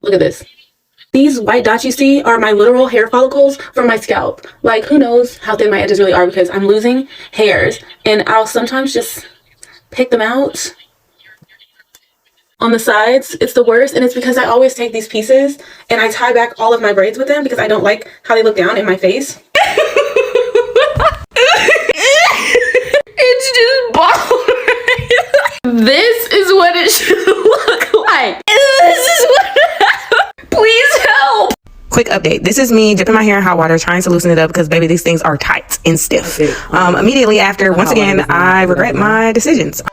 Look at this. These white dots you see are my literal hair follicles from my scalp. Like, who knows how thin my edges really are because I'm losing hairs. And I'll sometimes just pick them out on the sides. It's the worst, and it's because I always take these pieces and I tie back all of my braids with them because I don't like how they look down in my face. It's just bald. This is what it should look like. This is what. Please help. Quick update. This is me dipping my hair in hot water, trying to loosen it up because, baby, these things are tight and stiff. Immediately after, once again, I regret my decisions.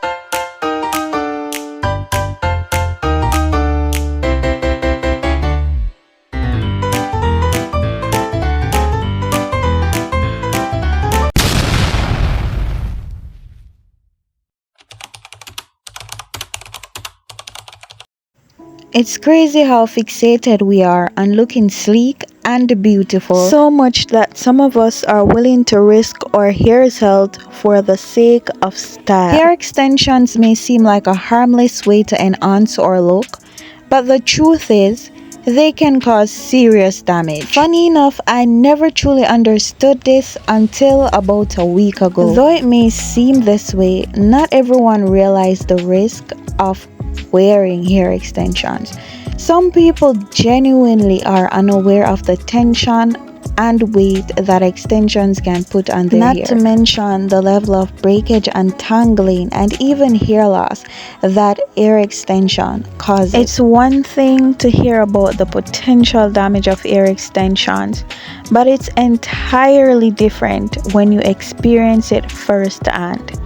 It's crazy how fixated we are on looking sleek and beautiful, so much that some of us are willing to risk our hair's health for the sake of style. Hair extensions may seem like a harmless way to enhance our look, but the truth is, they can cause serious damage. Funny enough, I never truly understood this until about a week ago. Though it may seem this way, not everyone realizes the risk of wearing hair extensions. Some people genuinely are unaware of the tension and weight that extensions can put on their hair. Not to mention the level of breakage and tangling and even hair loss that hair extension causes. It's one thing to hear about the potential damage of hair extensions, but it's entirely different when you experience it firsthand.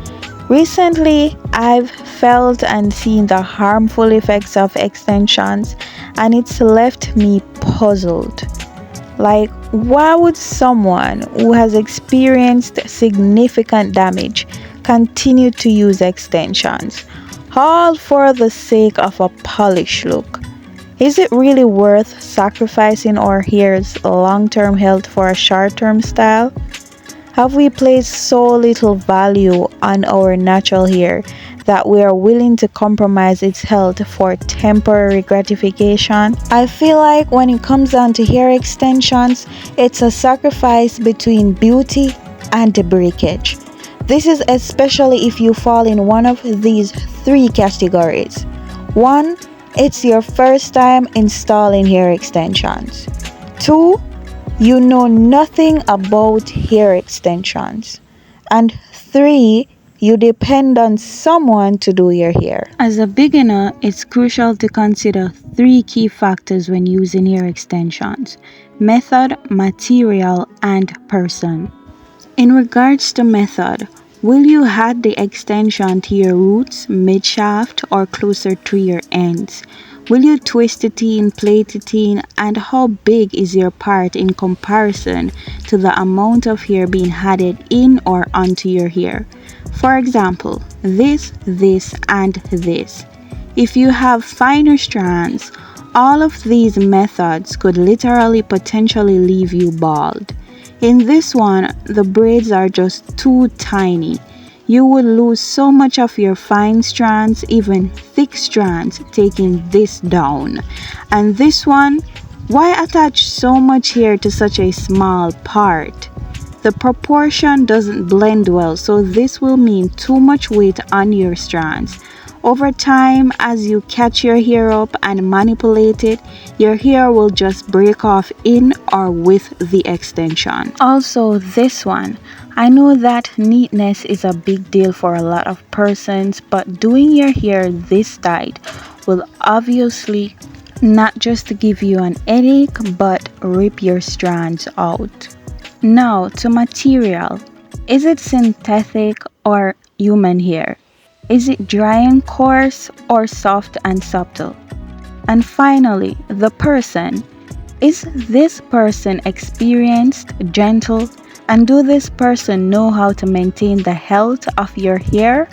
Recently, I've felt and seen the harmful effects of extensions, and it's left me puzzled. Like, why would someone who has experienced significant damage continue to use extensions, all for the sake of a polished look? Is it really worth sacrificing our hair's long-term health for a short-term style? Have we placed so little value on our natural hair that we are willing to compromise its health for temporary gratification? I feel like when it comes down to hair extensions, it's a sacrifice between beauty and breakage. This is especially if you fall in one of these three categories. 1. It's your first time installing hair extensions. 2. You know nothing about hair extensions. And 3, you depend on someone to do your hair. As a beginner, it's crucial to consider 3 key factors when using hair extensions: method, material, and person. In regards to method, will you add the extension to your roots, mid-shaft, or closer to your ends? Will you twist it in, plait it in, and how big is your part in comparison to the amount of hair being added in or onto your hair? For example, this, and this. If you have finer strands, all of these methods could literally potentially leave you bald. In this one, the braids are just too tiny. You would lose so much of your fine strands, even thick strands, taking this down. And this one, why attach so much hair to such a small part? The proportion doesn't blend well, so this will mean too much weight on your strands. Over time, as you catch your hair up and manipulate it, your hair will just break off in or with the extension. Also, this one. I know that neatness is a big deal for a lot of persons, but doing your hair this tight will obviously not just give you an headache, but rip your strands out. Now, to material. Is it synthetic or human hair? Is it dry and coarse or soft and subtle? And finally, the person. Is this person experienced, gentle, and do this person know how to maintain the health of your hair?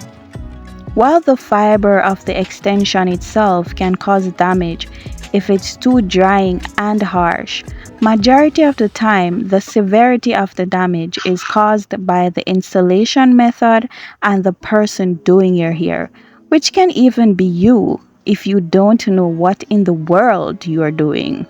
While the fiber of the extension itself can cause damage if it's too drying and harsh, majority of the time the severity of the damage is caused by the installation method and the person doing your hair, which can even be you if you don't know what in the world you are doing.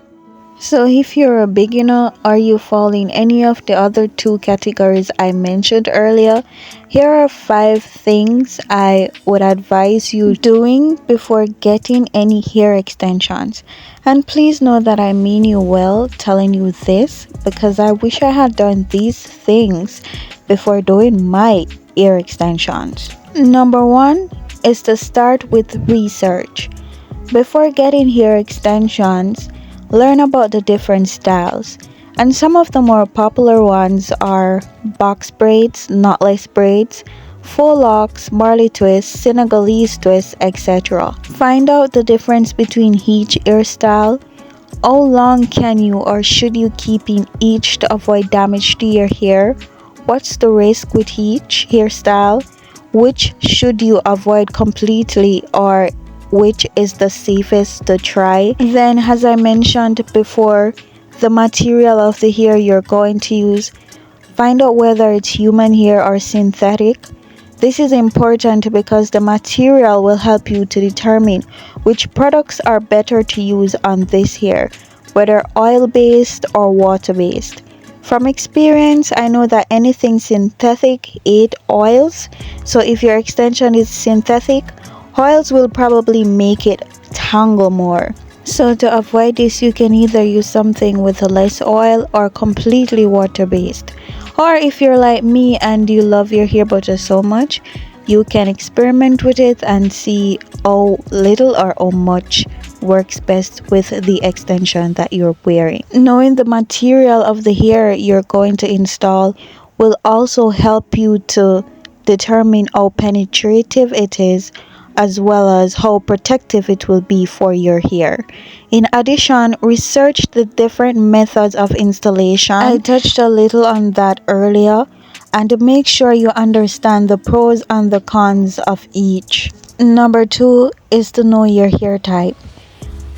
So if you're a beginner or you fall in any of the other two categories I mentioned earlier, here are 5 things I would advise you doing before getting any hair extensions. And please know that I mean you well telling you this, because I wish I had done these things before doing my ear extensions. Number 1 is to start with research. Before getting hair extensions, learn about the different styles, and some of the more popular ones are box braids, knotless braids, faux locks, Marley twists, Senagalese twists, etc. Find out the difference between each hairstyle. How long can you or should you keep in each to avoid damage to your hair? What's the risk with each hairstyle? Which should you avoid completely, or which is the safest to try? Then, as I mentioned before, the material of the hair you're going to use. Find out whether it's human hair or synthetic. This is important because the material will help you to determine which products are better to use on this hair, whether oil-based or water-based. From experience, I know that anything synthetic ate oils, so if your extension is synthetic, oils will probably make it tangle more. So to avoid this, you can either use something with less oil or completely water-based. Or if you're like me and you love your hair butter so much, you can experiment with it and see how little or how much works best with the extension that you're wearing. Knowing the material of the hair you're going to install will also help you to determine how penetrative it is, as well as how protective it will be for your hair. In addition, research the different methods of installation. I touched a little on that earlier, and make sure you understand the pros and the cons of each. Number 2 is to know your hair type.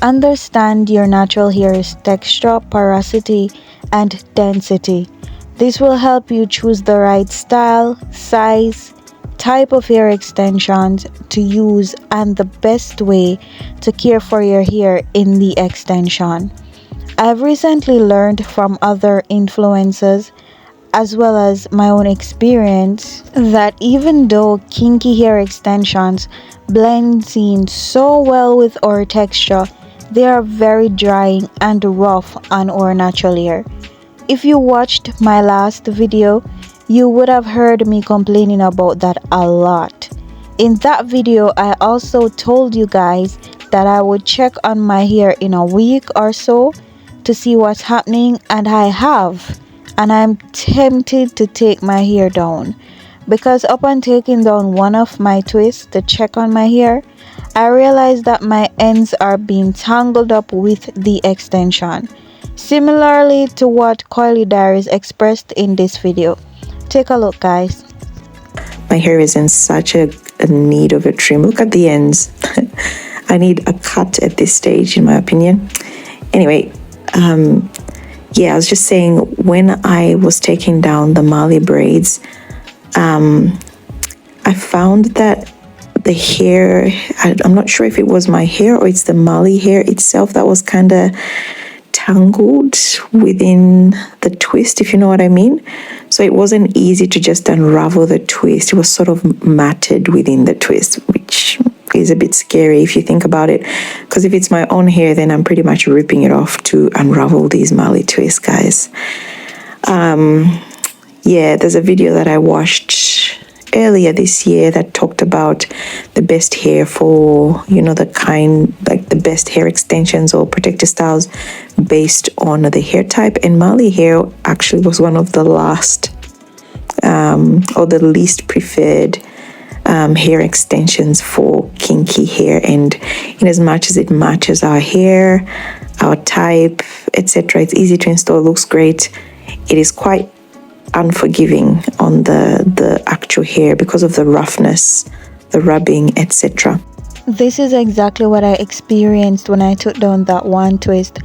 Understand your natural hair's texture, porosity, and density. This will help you choose the right style, size, type of hair extensions to use, and the best way to care for your hair in the extension. I've recently learned from other influencers, as well as my own experience, that even though kinky hair extensions blend in so well with our texture, they are very drying and rough on our natural hair. If you watched my last video, you would have heard me complaining about that a lot. In that video, I also told you guys that I would check on my hair in a week or so to see what's happening, and I have. And I'm tempted to take my hair down, because upon taking down one of my twists to check on my hair, I realized that my ends are being tangled up with the extension, similarly to what Coily Diaries expressed in this video. Take a look, guys. My hair is in such a need of a trim. Look at the ends. I need a cut at this stage, in my opinion. Anyway, yeah, I was just saying, when I was taking down the Marley braids, I found that the hair, I'm not sure if it was my hair or it's the Marley hair itself that was kind of tangled within the twist, if you know what I mean. So it wasn't easy to just unravel the twist. It was sort of matted within the twist, which is a bit scary if you think about it, because if it's my own hair, then I'm pretty much ripping it off to unravel these Marley twists, guys. Yeah, there's a video that I watched earlier this year that talked about the best hair for, you know, the kind, like the best hair extensions or protective styles based on the hair type, and Marley hair actually was one of the last or the least preferred hair extensions for kinky hair. And in as much as it matches our hair, our type, etc., it's easy to install, it looks great, it is quite unforgiving on the actual hair because of the roughness, the rubbing, etc. This is exactly what I experienced when I took down that one twist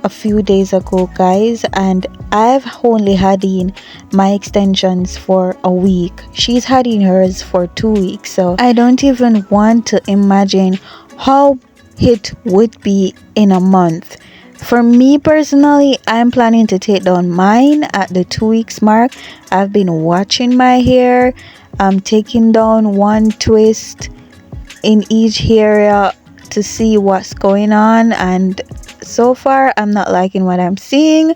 a few days ago, guys, and I've only had in my extensions for a week. She's had in hers for 2 weeks, so I don't even want to imagine how it would be in a month. For me personally, I'm planning to take down mine at the 2 weeks mark. I've been watching my hair. I'm taking down one twist in each area to see what's going on, and so far I'm not liking what I'm seeing.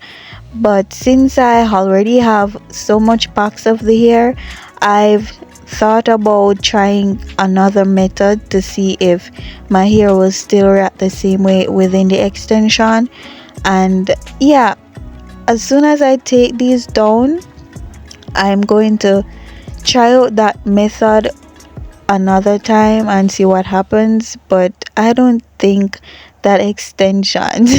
But since I already have so much packs of the hair, I've thought about trying another method to see if my hair will still react the same way within the extension. And yeah, as soon as I take these down, I'm going to try out that method another time and see what happens. But I don't think that extensions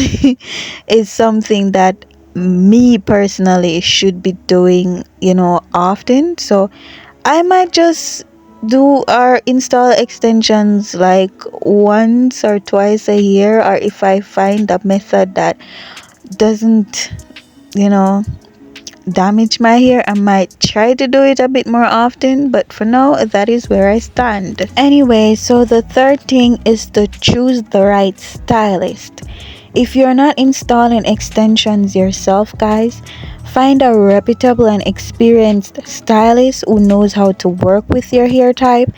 is something that me personally should be doing, often. So I might just do or install extensions like once or twice a year, or if I find a method that doesn't, damage my hair, I might try to do it a bit more often. But for now, that is where I stand. Anyway, so the third thing is to choose the right stylist. If you're not installing extensions yourself, guys, find a reputable and experienced stylist who knows how to work with your hair type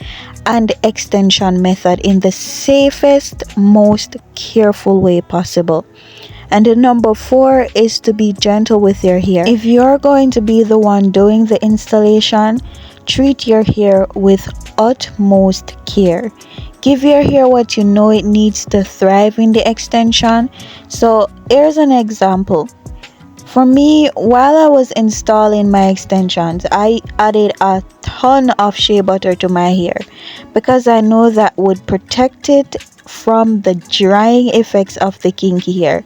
and extension method in the safest, most careful way possible. And the number 4 is to be gentle with your hair. If you're going to be the one doing the installation, treat your hair with utmost care. Give your hair what you know it needs to thrive in the extension. So here's an example. For me, while I was installing my extensions, I added a ton of shea butter to my hair because I know that would protect it from the drying effects of the kinky hair.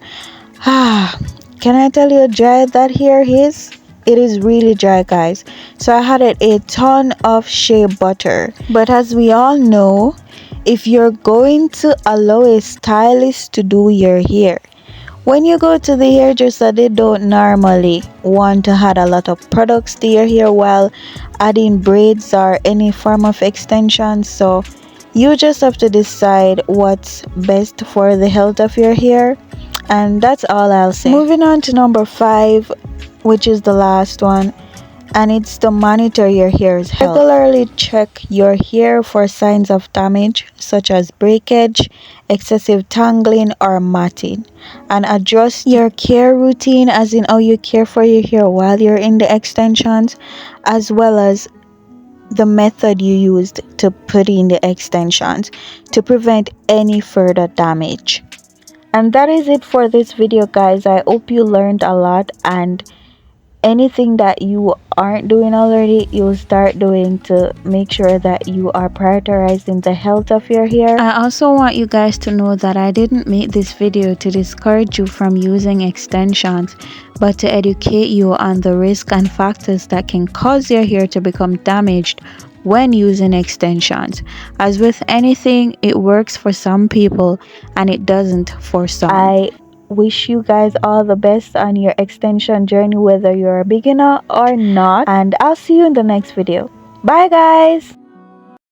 Can I tell you how dry that hair is? It is really dry, guys. So I added a ton of shea butter. But as we all know, if you're going to allow a stylist to do your hair, when you go to the hairdresser, they don't normally want to add a lot of products to your hair while adding braids or any form of extension. So you just have to decide what's best for the health of your hair. And that's all I'll say. Moving on to number 5, which is the last one, and it's to monitor your hair's health. Regularly check your hair for signs of damage such as breakage, excessive tangling, or matting, and adjust your care routine, as in how you care for your hair while you're in the extensions, as well as the method you used to put in the extensions to prevent any further damage. And that is it for this video, guys. I hope you learned a lot, and anything that you aren't doing already, you'll start doing to make sure that you are prioritizing the health of your hair. I also want you guys to know that I didn't make this video to discourage you from using extensions, but to educate you on the risk and factors that can cause your hair to become damaged when using extensions. As with anything, it works for some people and it doesn't for some. I wish you guys all the best on your extension journey, whether you're a beginner or not, and I'll see you in the next video. Bye, guys.